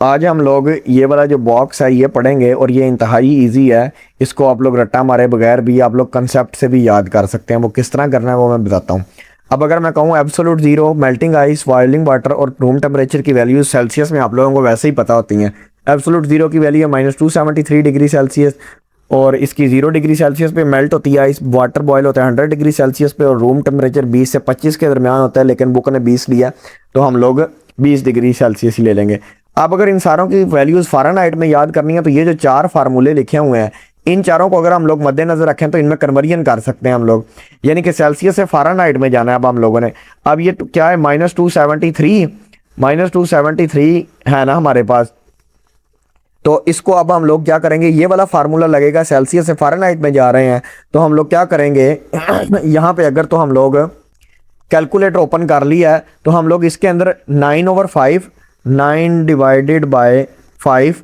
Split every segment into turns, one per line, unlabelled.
आज हम लोग ये वाला जो बॉक्स है ये पढ़ेंगे और ये इंतहाई इजी है। इसको आप लोग रट्टा मारे बगैर भी आप लोग कंसेप्ट से भी याद कर सकते हैं। वो किस तरह करना है वो मैं बताता हूँ। अब अगर मैं कहूँ absolute zero, melting ice, boiling water और रूम टेम्परेचर की वैल्यूज सेल्सियस में आप लोगों को वैसे ही पता होती हैं। एब्सोल्यूट जीरो की वैल्यू है -273 डिग्री सेल्सियस और इसकी 0 डिग्री सेल्सियस पे मेल्ट होती है आइस। वाटर बॉयल होता है 100 डिग्री सेल्सियस पे और रूम टेम्परेचर 20 से 25 के दरमियान होता है, लेकिन बुक ने 20 लिया तो हम लोग 20 डिग्री सेल्सियस ही ले लेंगे। अब अगर इन सारों की वैल्यूज़ फ़ारेनहाइट में याद करनी है तो ये जो चार फार्मूले लिखे हुए हैं इन चारों को अगर हम लोग मद्देनजर रखें तो इनमें कन्वर्जन कर सकते हैं हम लोग, यानी कि सेल्सियस से फ़ारेनहाइट में जाना है अब हम लोगों ने। अब ये क्या है -273 है ना हमारे पास। तो इसको अब हम लोग क्या करेंगे, ये वाला फार्मूला लगेगा, सेल्सियस से फ़ारेनहाइट में जा रहे हैं तो हम लोग क्या करेंगे यहाँ पे अगर तो हम लोग कैलकुलेटर ओपन कर लिया है तो हम लोग इसके अंदर 9/5 9 डिवाइडेड बाय 5,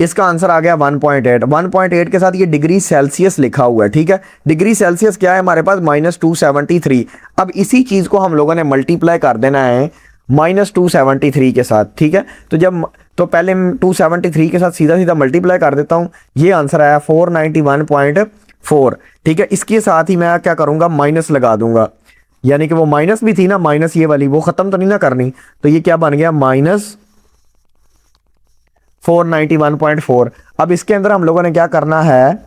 इसका आंसर आ गया 1.8। 1.8 के साथ ये डिग्री सेल्सियस लिखा हुआ है, ठीक है। डिग्री सेल्सियस क्या है हमारे पास -273। अब इसी चीज़ को हम लोगों ने मल्टीप्लाई कर देना है -273 के साथ, ठीक है। तो पहले 273 के साथ सीधा सीधा मल्टीप्लाई कर देता हूँ, ये आंसर आया 491.4, ठीक है। इसके साथ ही मैं क्या करूँगा, माइनस लगा दूंगा, यानी कि वो माइनस भी थी ना, माइनस ये वाली वो ख़त्म तो नहीं ना करनी, तो ये क्या बन गया -491.4। अब इसके अंदर हम लोगों ने क्या करना है,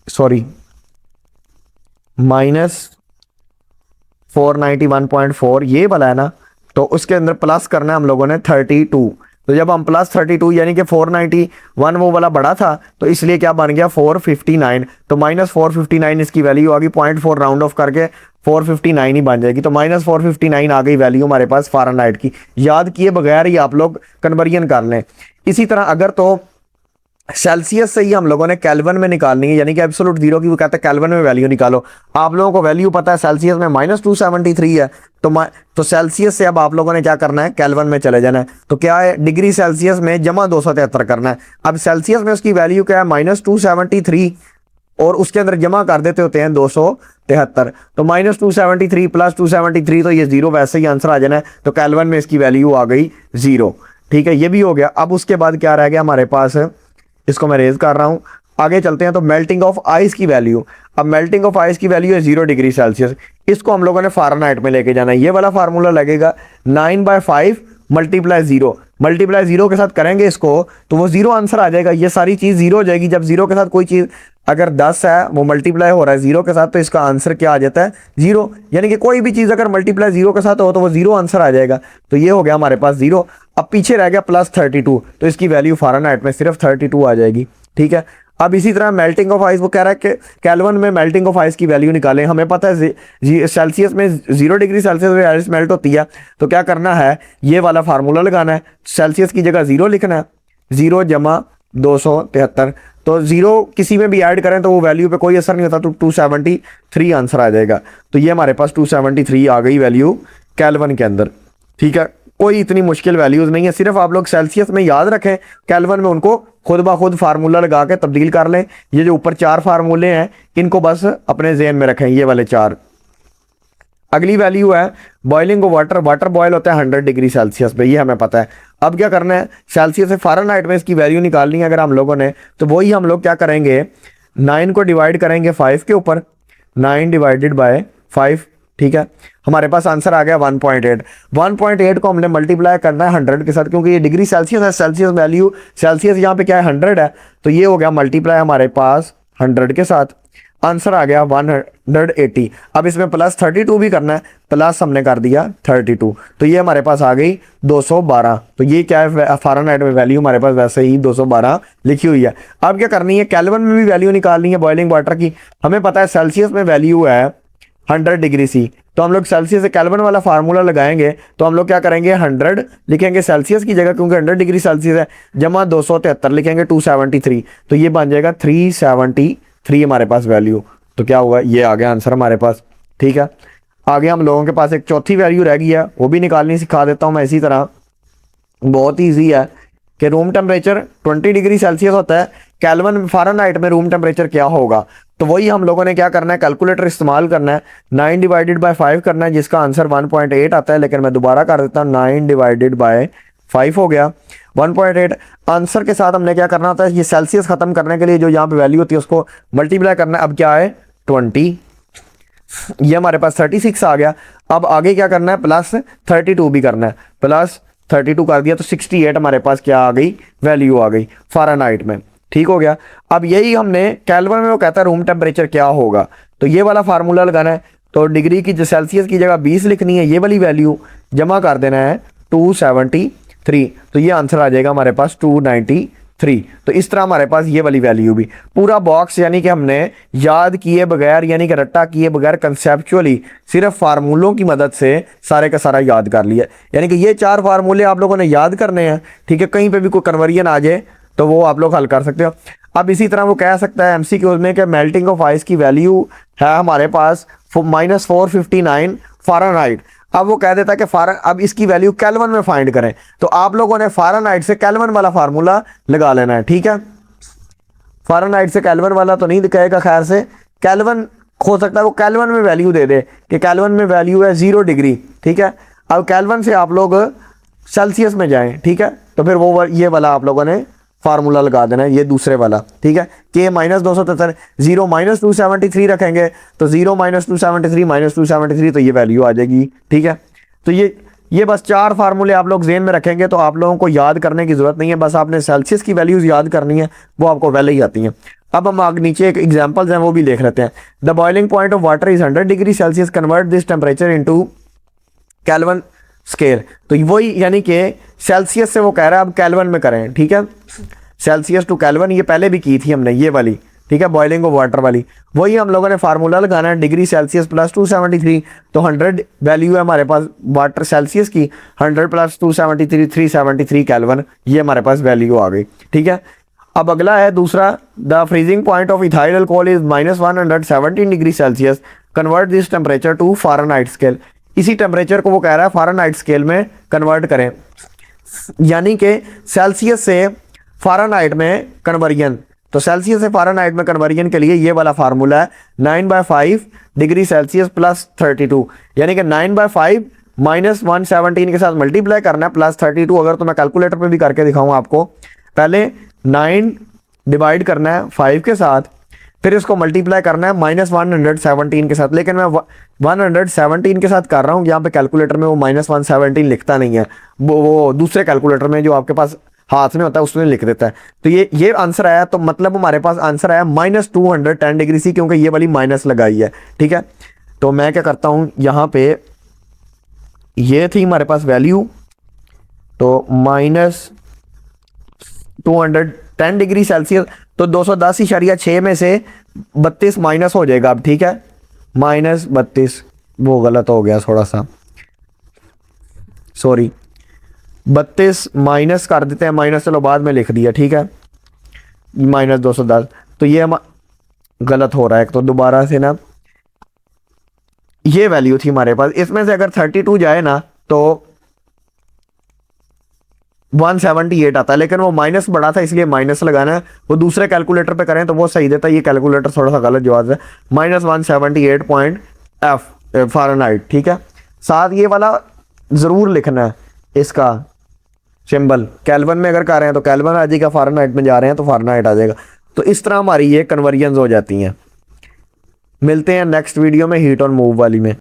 सॉरी -491.4 ये वाला है ना, तो उसके अंदर प्लस करना है हम लोगों ने 32। तो जब हम +32 यानी कि 491 वो वाला बड़ा था तो इसलिए क्या बन गया 459, तो -459 इसकी वैल्यू आ गई। 0.4 राउंड ऑफ करके 459 ही बन जाएगी, तो -459 आ गई वैल्यू हमारे पास फ़ारेनहाइट की। याद किए बगैर ही आप लोग कन्वर्जन कर लें। इसी तरह अगर तो सेल्सियस से ही हम लोगों ने केल्विन में निकालनी है, यानी कि एब्सोल्यूट जीरो की वो कहते हैं केल्विन में वैल्यू निकालो। आप लोगों को वैल्यू पता है सेल्सियस में -273 है, तो सेल्सियस से अब आप लोगों ने क्या करना है, केल्विन में चले जाना है। तो क्या है, डिग्री सेल्सियस में जमा 273 करना है। अब सेल्सियस में उसकी वैल्यू क्या है -273 और उसके अंदर जमा कर देते होते हैं 273, तो -273 + 273 तो ये 0 वैसे ही आंसर आ जाना है। तो केल्विन में इसकी वैल्यू आ गई 0, ठीक है। ये भी हो गया। अब उसके बाद क्या रह गया हमारे पास, इसको मैं रेज कर रहा हूं, आगे चलते हैं। तो मेल्टिंग ऑफ आइस की वैल्यू, अब मेल्टिंग ऑफ आइस की वैल्यू है 0 डिग्री सेल्सियस, इसको हम लोगों ने फ़ारेनहाइट में लेके जाना है। ये वाला फार्मूला लगेगा 9/5 × 0 मल्टीप्लाई 0 के साथ करेंगे इसको तो वो 0 आंसर आ जाएगा। ये सारी चीज़ 0 हो जाएगी। जब 0 के साथ कोई चीज़ अगर 10 है वो मल्टीप्लाई हो रहा है 0 के साथ, तो इसका आंसर क्या आ जाता है 0, यानी कि कोई भी चीज़ अगर मल्टीप्लाई 0 के साथ हो तो वो 0 आंसर आ जाएगा। तो ये हो गया हमारे पास 0। अब पीछे रह गया +32, तो इसकी वैल्यू फ़ारेनहाइट में सिर्फ 32 आ जाएगी, ठीक है। अब इसी तरह मेल्टिंग ऑफ आइस, वो कह रहा है कि केल्विन में मेल्टिंग ऑफ आइस की वैल्यू निकालें। हमें पता है सेल्सियस में 0 डिग्री सेल्सियस में आइस मेल्ट होती है, तो क्या करना है, ये वाला फार्मूला लगाना है। सेल्सियस की जगह 0 लिखना है, 0 × 273, तो 0 किसी में भी ऐड करें तो वो वैल्यू पे कोई असर नहीं होता, तो 273 आंसर आ जाएगा। तो ये हमारे पास 273 आ गई वैल्यू केल्विन के अंदर, ठीक है। कोई इतनी मुश्किल वैल्यूज़ नहीं है, सिर्फ आप लोग सेल्सियस में याद रखें, केल्विन में उनको खुद ब खुद फार्मूला लगा के तब्दील कर लें। ये जो ऊपर 4 फार्मूले हैं इनको बस अपने जहन में रखें, ये वाले 4। अगली वैल्यू है boiling of water. Water boil होता है 100 डिग्री सेल्सियस पे, ये हमें पता है। अब क्या करना है, सेल्सियस से फ़ारेनहाइट में इसकी वैल्यू निकालनी है अगर हम लोगों ने, तो वही हम लोग क्या करेंगे, 9 को डिवाइड करेंगे 5 के ऊपर, 9 डिवाइडेड बाय 5, ठीक है। हमारे पास आंसर आ गया 1.8। 1.8 को हमने मल्टीप्लाई करना है 100 के साथ, क्योंकि ये डिग्री सेल्सियस है, सेल्सियस वैल्यू सेल्सियस यहाँ पे क्या है 100 है, तो ये हो गया मल्टीप्लाई हमारे पास 100 के साथ, आंसर आ गया 180। अब इसमें +32 भी करना है, प्लस हमने कर दिया 32, तो ये हमारे पास आ गई 212। तो ये क्या है, फ़ारेनहाइट में वैल्यू हमारे पास वैसे ही 212 लिखी हुई है। अब क्या करनी है, केल्विन में भी वैल्यू निकालनी है बॉइलिंग वाटर की। हमें पता है सेल्सियस में वैल्यू है 100 डिग्री सी, तो हम लोग सेल्सियस से केल्विन वाला फार्मूला लगाएंगे, तो हम लोग क्या करेंगे 100 लिखेंगे सेल्सियस की जगह, क्योंकि 100 डिग्री सेल्सियस है, जमा 273 लिखेंगे 273, तो ये बन जाएगा 373 हमारे पास वैल्यू। तो क्या हुआ, ये आ गया आंसर हमारे पास, ठीक है। आगे हम लोगों के पास एक चौथी वैल्यू रह गई है, वो भी निकालनी सिखा देता हूँ मैं। इसी तरह बहुत ईजी है कि रूम टेम्परेचर 20 डिग्री सेल्सियस होता है, केल्विन फ़ारेनहाइट में रूम टेम्परेचर क्या होगा, तो वही हम लोगों ने क्या करना है, कैलकुलेटर इस्तेमाल करना है, 9 डिवाइडेड बाय 5 करना है, जिसका आंसर 1.8 आता है। लेकिन मैं दोबारा कर देता हूँ, 9 डिवाइडेड बाय 5 हो गया। 1.8। आंसर के साथ हमने क्या करना होता है, ये सेल्सियस खत्म करने के लिए जो यहाँ पे वैल्यू होती है उसको मल्टीप्लाई करना है। अब क्या है 20, ये हमारे पास 36 आ गया। अब आगे क्या करना है, प्लस 32 भी करना है। प्लस 32 कर दिया तो 68 हमारे पास क्या आ गई, वैल्यू आ गई फ़ारेनहाइट में। ठीक हो गया। अब यही हमने केल्विन में, वो कहता है रूम टेम्परेचर क्या होगा, तो ये वाला फार्मूला लगाना है। तो डिग्री की, जो सेल्सियस की जगह 20 लिखनी है, ये वाली वैल्यू जमा कर देना है 273, तो ये आंसर आ जाएगा हमारे पास 293। तो इस तरह हमारे पास ये वाली वैल्यू भी पूरा बॉक्स, यानी कि हमने याद किए बगैर, यानी कि रट्टा किए बगैर कंसेप्चुअली सिर्फ फार्मूलों की मदद से सारे का सारा याद कर लिया। यानी कि ये 4 फार्मूले आप लोगों ने याद करने हैं। ठीक है, कहीं पे भी कोई कन्वर्जन आ जाए तो वो आप लोग हल कर सकते हो। अब इसी तरह वो कह सकता है एमसीक्यूज में कि मेल्टिंग ऑफ आइस की वैल्यू है हमारे पास -459 फ़ारेनहाइट। अब वो कह देता है कि अब इसकी वैल्यू केल्विन में फाइंड करें, तो आप लोगों ने फ़ारेनहाइट से केल्विन वाला फार्मूला लगा लेना है। ठीक है, फ़ारेनहाइट से केल्विन वाला तो नहीं कहेगा, खैर से केल्विन हो सकता है वो केल्विन में वैल्यू दे दे कि केल्विन में वैल्यू है 0 डिग्री। ठीक है, अब केल्विन से आप लोग सेल्सियस में जाएं। ठीक है, तो फिर वो ये वाला आप लोगों ने फार्मूला लगा देना है, ये दूसरे वाला। ठीक है, के -273, 0 -273 रखेंगे तो 0 -273 -273, तो ये वैल्यू आ जाएगी। ठीक है, तो ये बस 4 फार्मूले आप लोग जेहन में रखेंगे तो आप लोगों को याद करने की जरूरत नहीं है, बस आपने सेल्सियस की वैल्यूज याद करनी है, वो आपको पहले ही आती हैं। अब हम आगे नीचे एक एग्जाम्पल्स हैं वो भी देख लेते हैं। The boiling point of water is 100 degree Celsius, convert this temperature into kelvin scale. तो वही, यानी कि सेल्सियस से वो कह रहा है अब केल्विन में करें। ठीक है, सेल्सियस टू केल्विन ये पहले भी की थी हमने, ये वाली। ठीक है, बॉइलिंग ऑफ वाटर वाली, वही हम लोगों ने फार्मूला लगाना है। डिग्री सेल्सियस प्लस 273, तो 100 वैल्यू है हमारे पास वाटर सेल्सियस की, 100 प्लस 273 373 केल्विन, ये हमारे पास वैल्यू आ गई। ठीक है, अब अगला है दूसरा, the freezing point of ethyl alcohol is -117 degree Celsius, convert this temperature to Fahrenheit scale. इसी टेम्परेचर को वो कह रहा है फ़ारेनहाइट स्केल में कन्वर्ट करें, यानी कि सेल्सियस से फ़ारेनहाइट में कन्वर्जन। तो सेल्सियस से फ़ारेनहाइट में कन्वर्जन के लिए ये वाला फार्मूला है 9/5 डिग्री सेल्सियस प्लस 32, यानी कि 9/5 -117 के साथ मल्टीप्लाई करना है प्लस 32। अगर तो मैं कैलकुलेटर पे भी करके दिखाऊँ आपको, पहले 9 डिवाइड करना है 5 के साथ, फिर इसको मल्टीप्लाई करना है -117 के साथ। लेकिन मैं 117 के साथ कर रहा हूँ, यहाँ पे कैलकुलेटर में वो -117 लिखता नहीं है, वो दूसरे कैलकुलेटर में जो आपके पास हाथ में होता है उसमें लिख देता है। तो ये आंसर आया, तो मतलब हमारे पास आंसर आया -210 डिग्री सी, क्योंकि ये वाली माइनस लगाई है। ठीक है, तो मैं क्या करता हूँ, यहाँ पे ये थी हमारे पास वैल्यू, तो -210 डिग्री सेल्सियस, तो 210.6 में से 32 माइनस हो जाएगा अब। ठीक है, -32, वो गलत हो गया थोड़ा सा, सॉरी, 32 माइनस कर देते हैं, माइनस चलो बाद में लिख दिया। ठीक है, -210, तो ये हम गलत हो रहा है, तो दोबारा से ना, ये वैल्यू थी हमारे पास, इसमें से अगर 32 जाए ना तो 178 आता है, लेकिन वो माइनस बड़ा था इसलिए माइनस लगाना है। वो दूसरे कैलकुलेटर पे करें तो वो सही देता है, ये कैलकुलेटर थोड़ा सा गलत जवाब है, -178.F फ़ारेनहाइट। ठीक है, साथ ये वाला ज़रूर लिखना है, इसका सिंबल केल्विन में अगर कर रहे हैं तो केल्विन आ जाएगा, फ़ारेनहाइट में जा रहे हैं तो फ़ारेनहाइट आ जाएगा। तो इस तरह हमारी ये कन्वर्जन्स हो जाती हैं। मिलते हैं नेक्स्ट वीडियो में हीट ऑन मूव वाली में।